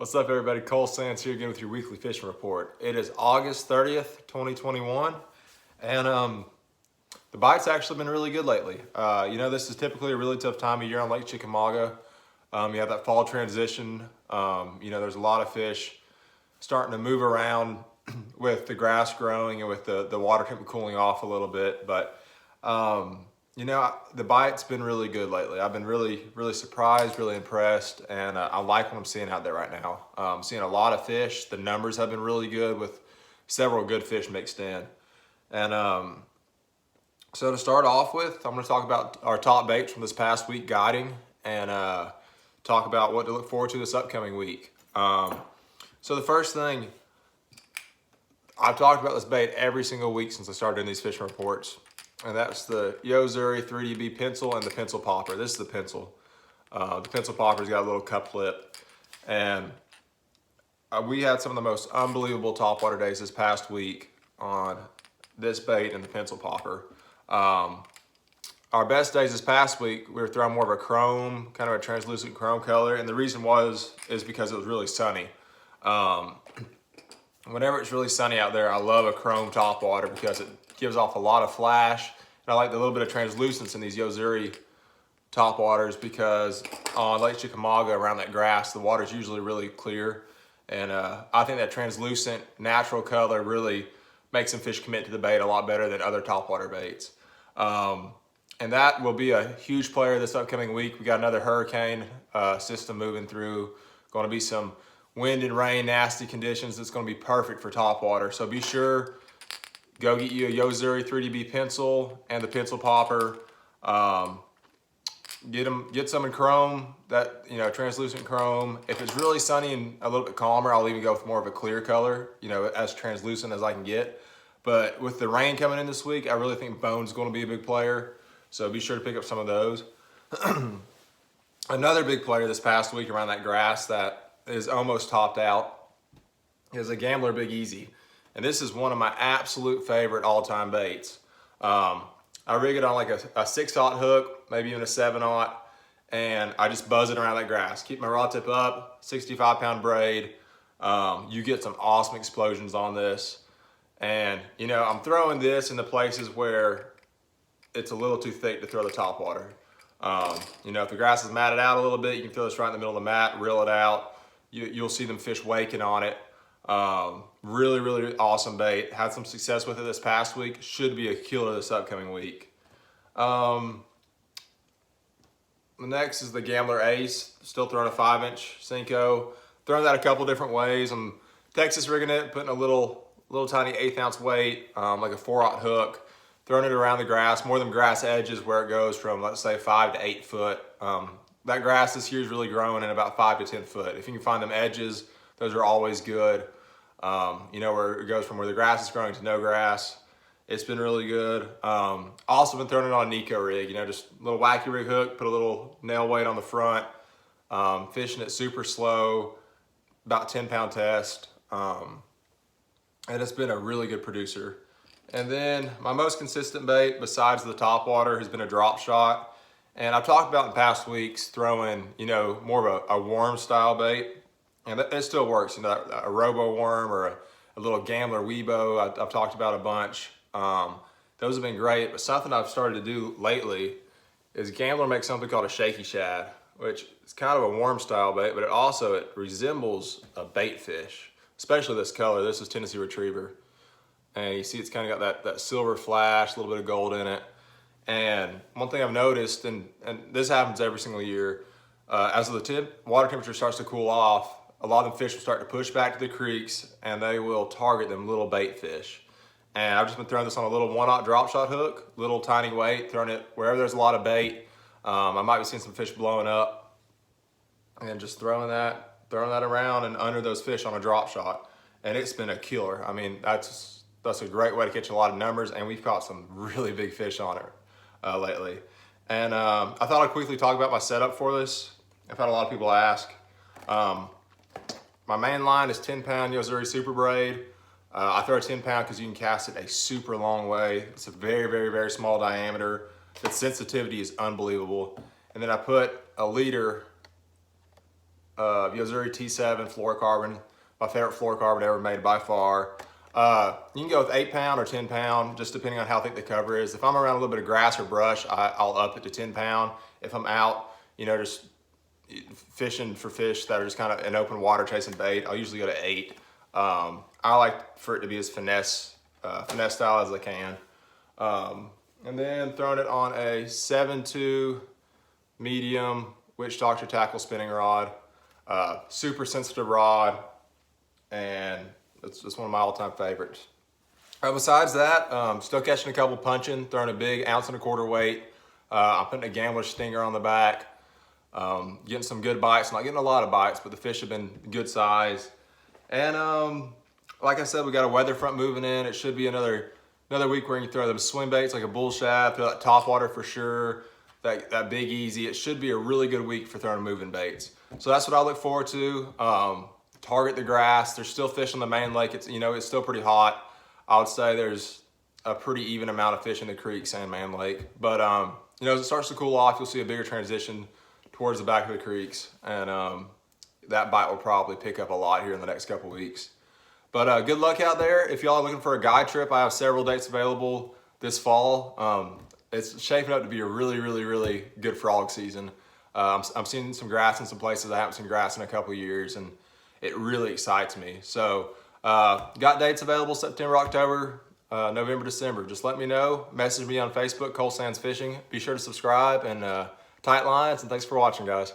What's up, everybody? Cole Sands here again with your weekly fishing report. It is August 30th, 2021, and the bites actually been really good lately. This is typically a really tough time of year on Lake Chickamauga. You have that fall transition. There's a lot of fish starting to move around with the grass growing and with the water temperature cooling off a little bit. But the bite's been really good lately. I've been really, really surprised, really impressed, and I like what I'm seeing out there right now. I'm seeing a lot of fish. The numbers have been really good with several good fish mixed in. And so to start off with, I'm going to talk about our top baits from this past week guiding and talk about what to look forward to this upcoming week. So the first thing, I've talked about this bait every single week since I started doing these fishing reports, and that's the Yo-Zuri 3DB pencil and the pencil popper. This is the pencil. The pencil popper's got a little cup lip, and we had some of the most unbelievable topwater days this past week on this bait and the pencil popper. Our best days this past week, we were throwing more of a chrome, kind of a translucent chrome color, and the reason is because it was really sunny. Whenever it's really sunny out there, I love a chrome topwater because it gives off a lot of flash, and I like the little bit of translucence in these Yo-Zuri topwaters because on Lake Chickamauga around that grass, the water's usually really clear, and I think that translucent natural color really makes some fish commit to the bait a lot better than other topwater baits. And that will be a huge player this upcoming week. We got another hurricane system moving through. Going to be some wind and rain, nasty conditions. It's going to be perfect for topwater. So be sure, go get you a Yo-Zuri 3DB pencil and the pencil popper. Get some in chrome, that translucent chrome. If it's really sunny and a little bit calmer, I'll even go with more of a clear color, as translucent as I can get. But with the rain coming in this week, I really think bone's going to be a big player. So be sure to pick up some of those. Another big player this past week around that grass that is almost topped out is a Gambler Big Easy. And this is one of my absolute favorite all-time baits. I rig it on like a 6/0 hook, maybe even a 7/0, and I just buzz it around that grass. Keep my rod tip up, 65-pound braid. You get some awesome explosions on this. And, I'm throwing this in the places where it's a little too thick to throw the topwater. If the grass is matted out a little bit, you can throw this right in the middle of the mat, reel it out. You'll see them fish waking on it. Really, really awesome bait. Had some success with it this past week. Should be a killer this upcoming week. The next is the Gambler Ace. Still throwing a 5-inch Senko. Throwing that a couple different ways. I'm Texas rigging it, putting a little tiny 1/8 ounce weight, like a 4/0 hook. Throwing it around the grass, more than grass edges where it goes from, let's say, 5 to 8 foot. That grass this year is really growing in about 5 to 10 foot. If you can find them edges, those are always good. Where it goes from where the grass is growing to no grass. It's been really good. Also been throwing it on a Nico rig, just a little wacky rig hook, put a little nail weight on the front, fishing it super slow, about 10-pound test. And it's been a really good producer. And then my most consistent bait besides the topwater has been a Dropshot. And I've talked about in past weeks throwing, more of a worm style bait. And it still works, a robo worm or a little Gambler Weebo I've talked about a bunch. Those have been great, but something I've started to do lately is Gambler makes something called a shaky shad, which is kind of a worm style bait, but it resembles a bait fish, especially this color. This is Tennessee Retriever. And you see it's kind of got that silver flash, a little bit of gold in it. And one thing I've noticed, and this happens every single year, as the water temperature starts to cool off, a lot of them fish will start to push back to the creeks and they will target them little bait fish. And I've just been throwing this on a little 1/0 Dropshot hook, little tiny weight, throwing it wherever there's a lot of bait. I might be seeing some fish blowing up and just throwing that around and under those fish on a Dropshot. And it's been a killer. I mean, that's a great way to catch a lot of numbers, and we've caught some really big fish on it lately. And I thought I'd quickly talk about my setup for this. I've had a lot of people ask. My main line is 10-pound Yo-Zuri Super Braid. I throw a 10-pound because you can cast it a super long way. It's a very, very, very small diameter. The sensitivity is unbelievable. And then I put a leader Yozuri T7 fluorocarbon, my favorite fluorocarbon ever made by far. You can go with 8 pound or 10 pound, just depending on how thick the cover is. If I'm around a little bit of grass or brush, I'll up it to 10 pound. If I'm out, you know, just fishing for fish that are just kind of in open water chasing bait, I'll usually go to 8. I like for it to be as finesse style as I can. And then throwing it on a 7.2 medium Witch Doctor tackle spinning rod. Super sensitive rod, and it's one of my all-time favorites. Besides that, still catching a couple punching, throwing a big 1.25 ounce weight. I'm putting a gambler stinger on the back. Getting some good bites. Not getting a lot of bites, but the fish have been good size. And like I said, we got a weather front moving in. It should be another week where you can throw those swim baits like a bull shad, throw that top water for sure, that big easy. It should be a really good week for throwing moving baits. So that's what I look forward to. Target the grass. There's still fish on the main lake. It's still pretty hot. I would say there's a pretty even amount of fish in the creeks and main lake. But as it starts to cool off, you'll see a bigger transition towards the back of the creeks, and that bite will probably pick up a lot here in the next couple weeks. But good luck out there. If y'all are looking for a guide trip, I have several dates available this fall. It's shaping up to be a really, really, really good frog season. I'm seeing some grass in some places I haven't seen grass in a couple years, and it really excites me. So got dates available September, October, November, December. Just let me know. Message me on Facebook, Cole Sands Fishing. Be sure to subscribe, and tight lines, and thanks for watching, guys.